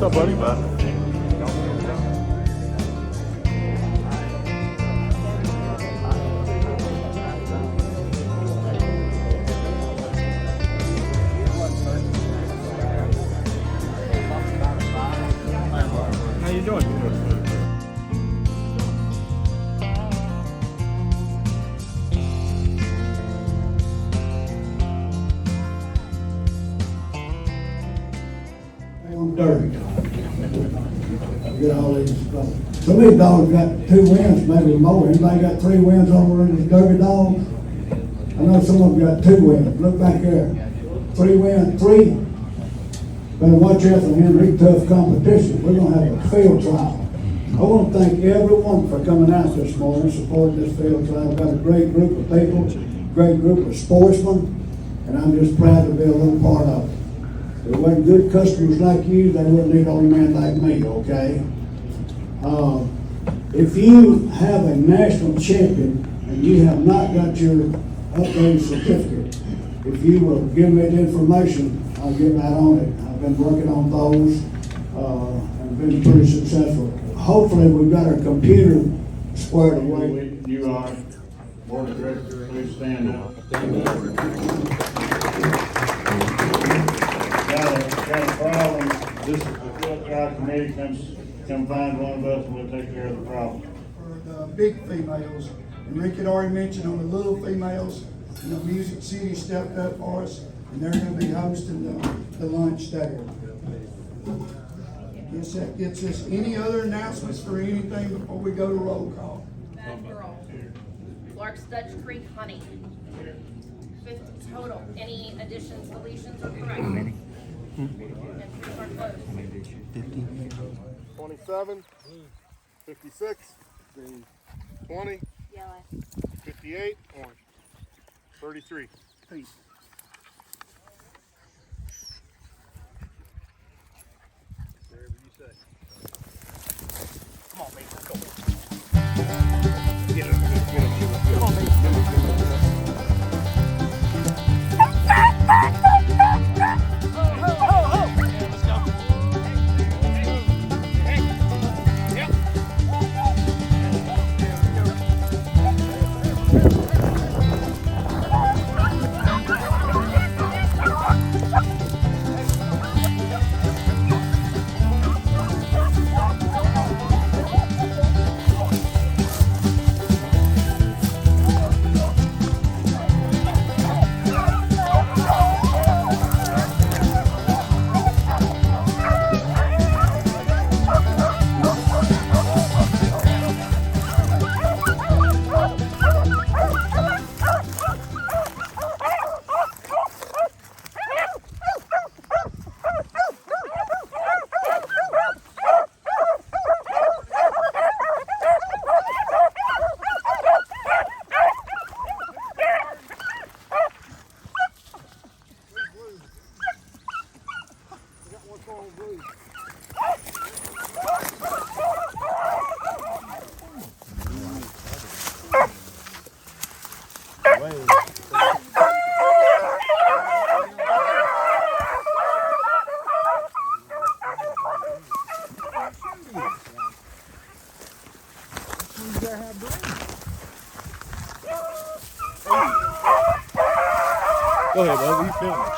up, buddy? How you doing? Dirty. Get all these. Some of these dogs got 2 wins, maybe more. Anybody got 3 wins over in these Derby dogs? I know some of them got 2 wins. Look back there. 3 wins, 3. Better watch out for him. He's tough competition. We're gonna have a field trial. I want to thank everyone for coming out this morning, supporting this field trial. We've got a great group of people, great group of sportsmen, and I'm just proud to be a little part of it. If there wasn't good customers like you, they wouldn't need old men like me, okay? If you have a national champion and you have not got your updated certificate, if you will give me the information, I'll get right on it. I've been working on those and been pretty successful. Hopefully we've got our computer squared away. You are. Board of Directors, please stand up. Got a problem, this is the field trial committee, come find one of us and we'll take care of the problem. For the big females, and Rick had already mentioned on the little females, you know, Music City stepped up for us, and they're gonna be hosting the lunch there. Guess that gets us, any other announcements for anything before we go to roll call? Bad Girl, Lark's Dutch Creek Honey, 50 total. Any additions, deletions, or corrections? And 3 are closed. 27, 56, 20, Yellow. 58, orange, 33. Peace. Whatever you say. Come on, mate, let's go. Get it. Come on, mate. Go ahead, bud. You filming?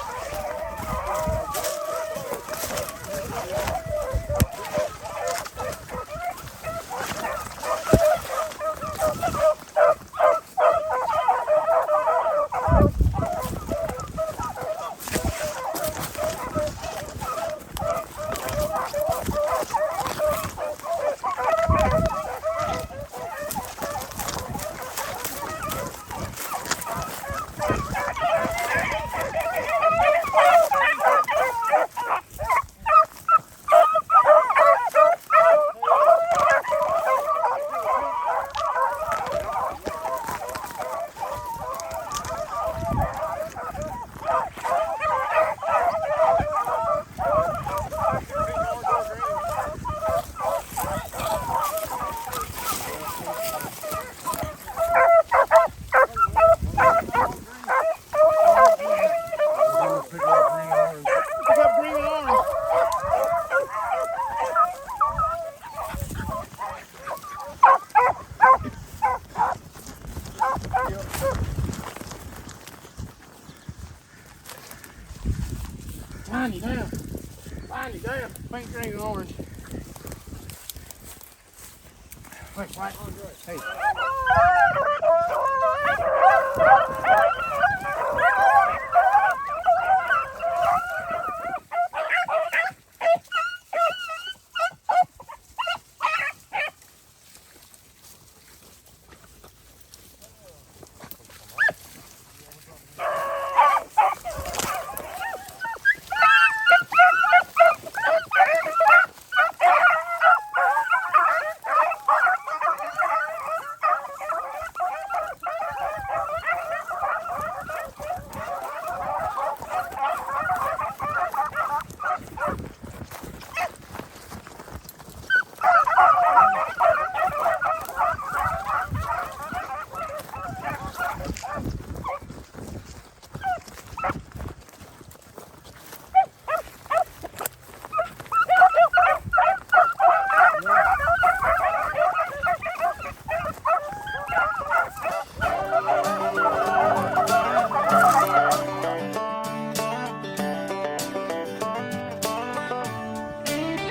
Find you down. Find you down. Pink, green, and orange. Wait, what? Hey.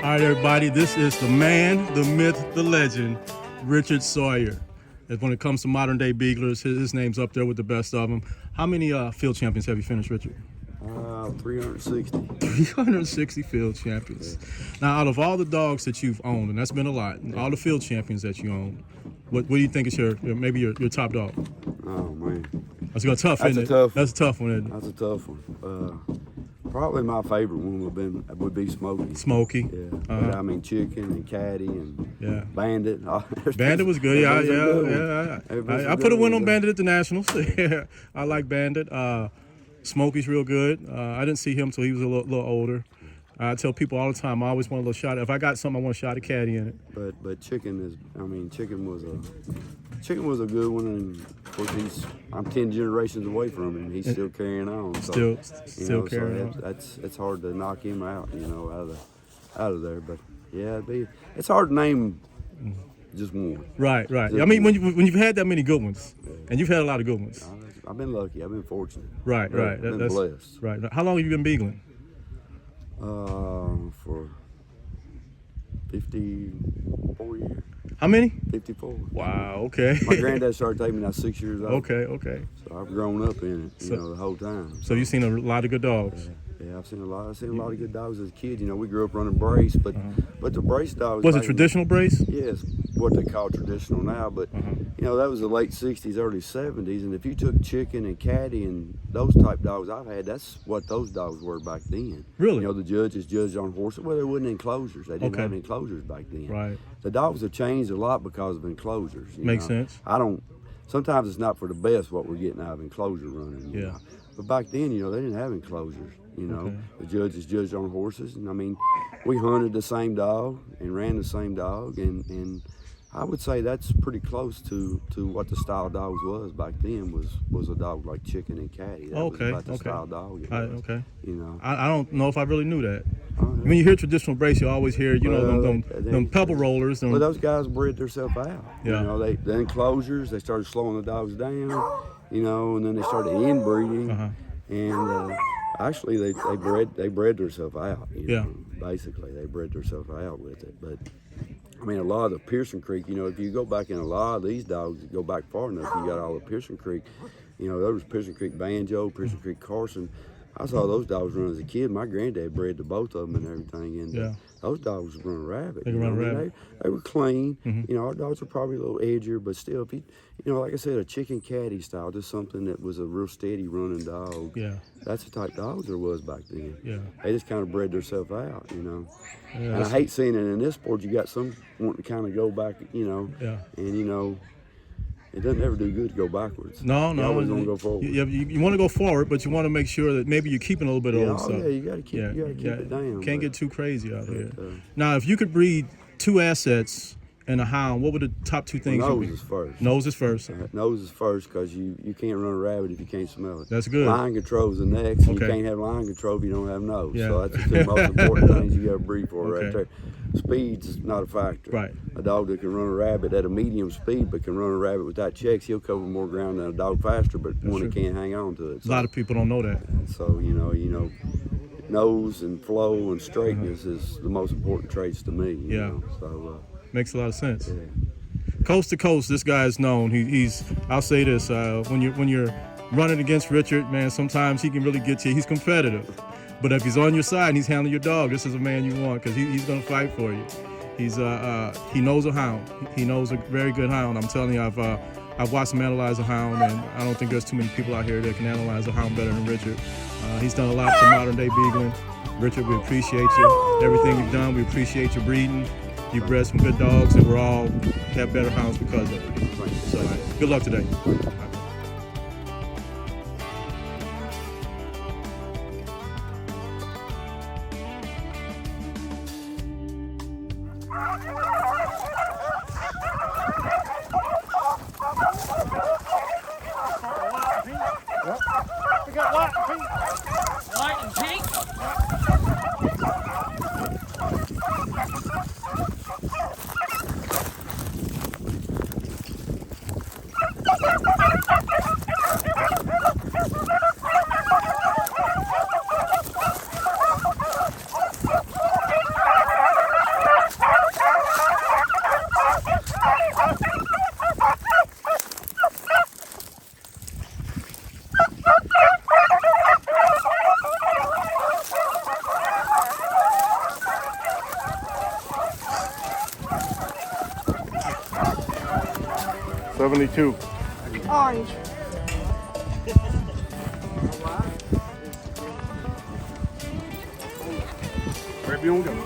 All right, everybody, this is the man, the myth, the legend, Richard Sawyer. And when it comes to modern day beaglers, his name's up there with the best of them. How many field champions have you finished, Richard? 360. 360 field champions. Now, out of all the dogs that you've owned, and that's been a lot, all the field champions that you own, what do you think is your top dog? Oh man, That's a tough, That's isn't a it? tough That's a tough one, isn't it? that's a tough one. Probably my favorite one would be Smokey. Smokey. Yeah, but I mean Chicken and Caddy and Yeah. Bandit. Bandit was good. I put a win on Bandit at the Nationals. Yeah, I like Bandit. Smokey's real good. I didn't see him till he was a little older. I tell people all the time, I always want a little shot. If I got something, I want a shot of Caddy in it. But Chicken was a good one, and of course I'm 10 generations away from him, and he's still carrying on. So, Still carrying on. It's hard to knock him out, out of there. But yeah, it's hard to name just one. Right. Just I mean, one. when you've had that many good ones, and you've had a lot of good ones. I've been lucky. I've been fortunate. Right. I've been blessed. Right. How long have you been beagling? For 54 years. How many? 54. Wow. Okay. My granddad started taking me when I was 6 years old. Okay. So I've grown up in it, the whole time. So you've seen a lot of good dogs. Yeah, I've seen a lot of good dogs as a kid. We grew up running brace, but the brace dogs. Was it traditional brace? Yes, what they call traditional now. But that was the late '60s, early '70s. And if you took Chicken and Caddy and those type dogs I've had, that's what those dogs were back then. Really? The judges judged on horses. Well, they wasn't enclosures. They didn't have enclosures back then. Right. The dogs have changed a lot because of enclosures. Makes sense. Sometimes it's not for the best what we're getting out of enclosure running. Yeah. But back then, they didn't have enclosures. The judges judged on horses, and I mean, we hunted the same dog and ran the same dog, and I would say that's pretty close to what the style dogs was back then. Was a dog like Chicken and Caddy. That was about the style dog. It was, Okay. I don't know if I really knew that. When you hear traditional brace, you always hear them pebble rollers. Well, those guys bred themselves out. Yeah. The enclosures, they started slowing the dogs down. And then they started inbreeding, and actually they bred themselves out. Basically they bred themselves out with it. But I mean, a lot of the Pearson Creek, if you go back in a lot of these dogs, go back far enough, you got all the Pearson Creek. There was Pearson Creek Banjo, Pearson Creek Carson. I saw those dogs run as a kid. My granddad bred to both of them and everything, and those dogs would run a rabbit. They could run a rabbit. They were clean. Our dogs were probably a little edgier, but still, if like I said, a Chicken Caddy style, just something that was a real steady running dog. Yeah. That's the type of dogs there was back then. Yeah. They just kind of bred themselves out, Yeah, and I hate seeing it in this sport. You got some wanting to kind of go back, and it doesn't ever do good to go backwards. No. You always want to go forward. You want to go forward, but you want to make sure that maybe you're keeping a little bit of old stuff. Yeah, you got to keep it down. Can't get too crazy out here. Now, if you could breed two assets and a hound, what would the top two things Nose be? is first. Nose is first. Nose is first because you can't run a rabbit if you can't smell it. That's good. Line control is the next. And you can't have line control if you don't have nose. So that's the two most important things you got to breed for right there. Speed's not a factor. Right. A dog that can run a rabbit at a medium speed but can run a rabbit without checks, he'll cover more ground than a dog faster, but one that can't hang on to it. So, a lot of people don't know that. So, nose and flow and straightness is the most important traits to me. You Yeah. know? So Makes a lot of sense. yeah. Coast to coast, this guy is known. He's. I'll say this: when you're running against Richard, man, sometimes he can really get you. He's competitive, but if he's on your side and he's handling your dog, this is a man you want because he's gonna fight for you. He knows a hound. He knows a very good hound. I'm telling you, I've watched him analyze a hound, and I don't think there's too many people out here that can analyze a hound better than Richard. He's done a lot for modern day beagling. Richard, we appreciate you. Everything you've done, we appreciate your breeding. You bred some good dogs, and we're all have better hounds because of it. So, good luck today. We got white and pink. White and pink. Orange. Wherever you want to go.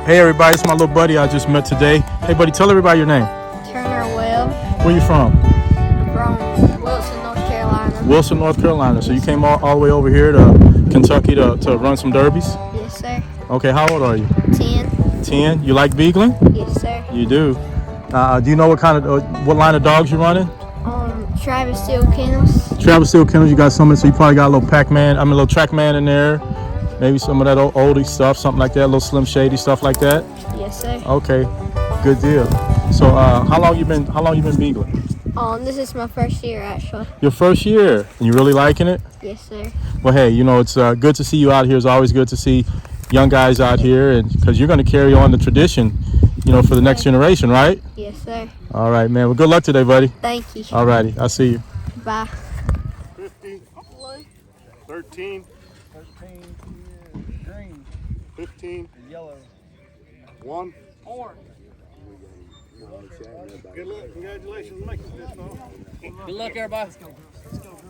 Hey everybody, it's my little buddy I just met today. Hey buddy, tell everybody your name. Turner Webb Where you from? from Wilson, North Carolina. Wilson, North Carolina. So you came all the way over here to Kentucky to run some derbies? Yes, sir. Okay, how old are you? 10. 10. You like beagling? Yes, sir. You do. Do you know what line of dogs you're running? Travis Steele Kennels. Travis Steele Kennels, you got some, so you probably got a little little Trackman in there. Maybe some of that oldie stuff, something like that, a little Slim Shady stuff like that. Yes, sir. Okay, good deal. So, how long you been beagling? This is my first year, actually. Your first year, and you really liking it? Yes, sir. Well, hey, it's good to see you out here. It's always good to see young guys out here, and because you're going to carry on the tradition, for the next generation, right? Yes, sir. All right, man. Well, good luck today, buddy. Thank you. All righty, I'll see you. Bye. 50, 13, green, 15, yellow, 1. orange. Good luck. Congratulations on making this, though. Good luck, everybody. Let's go.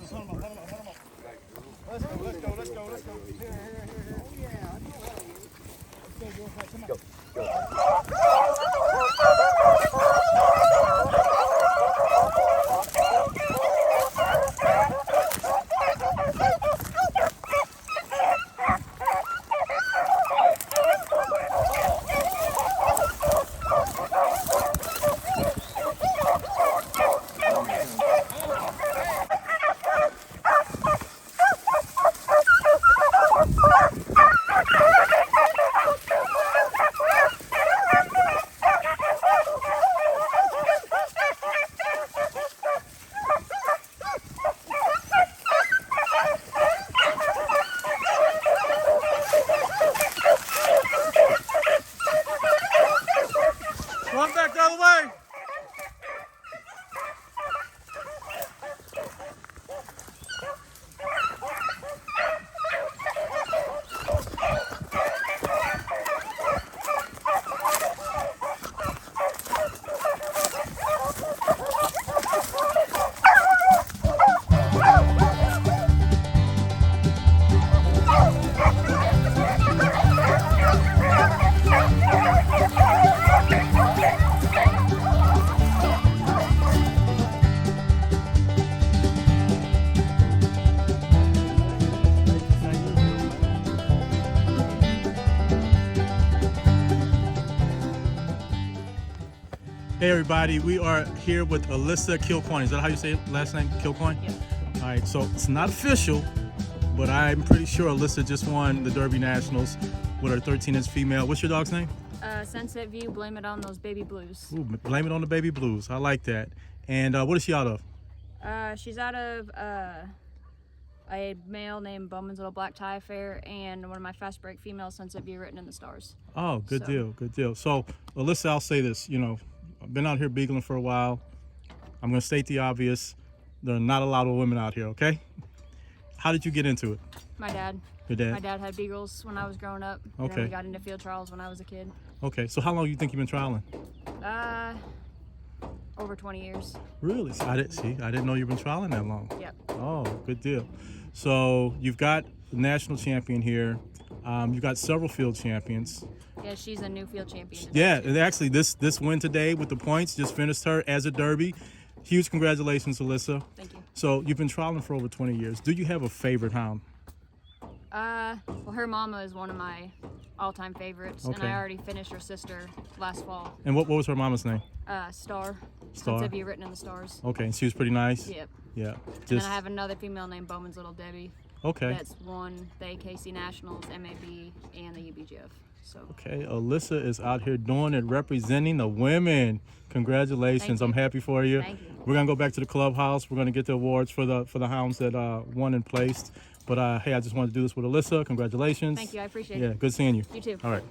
Hey everybody, we are here with Alyssa Kilcoyne. Is that how you say it? Last name? Kilcoyne? Yeah. All right, so it's not official, but I'm pretty sure Alyssa just won the Derby Nationals with her 13-inch female. What's your dog's name? Sunset View, blame it on those baby blues. Ooh, blame it on the baby blues. I like that. And what is she out of? She's out of a male named Bowman's Little Black Tie Affair and one of my fast break females, Sunset View, written in the stars. Oh, good So- deal, good deal. So, Alyssa, I'll say this, I've been out here beagling for a while. I'm going to state the obvious. There are not a lot of women out here, okay? How did you get into it? My dad. Your dad? My dad had beagles when I was growing up. And Okay. then we got into field trials when I was a kid. Okay, so how long do you think you've been trialing? Over 20 years. Really? I didn't know you've been trialing that long. Yep. Oh, good deal. So you've got the national champion here. You've got several field champions. Yeah, she's a new field champion. Yeah, and actually this win today with the points just finished her as a Derby. Huge congratulations, Alyssa. Thank you. So you've been trialing for over 20 years. Do you have a favorite hound? Well, her mama is one of my all-time favorites, and Okay. I already finished her sister last fall. And what was her mama's name? Star. Star. Sunset View, written in the stars. Okay, and she was pretty nice? Yep. Yeah. And Just then I have another female named Bowman's Little Debbie. okay. That's won the AKC Nationals, MAB, and the UBGF. So Okay, Alyssa is out here doing it, representing the women. Congratulations! Thank you. I'm happy for you. Thank you. We're gonna go back to the clubhouse. We're gonna get the awards for the hounds that won and placed. But hey, I just wanted to do this with Alyssa. Congratulations. thank you. I appreciate Yeah, it. good seeing you. You too. All right.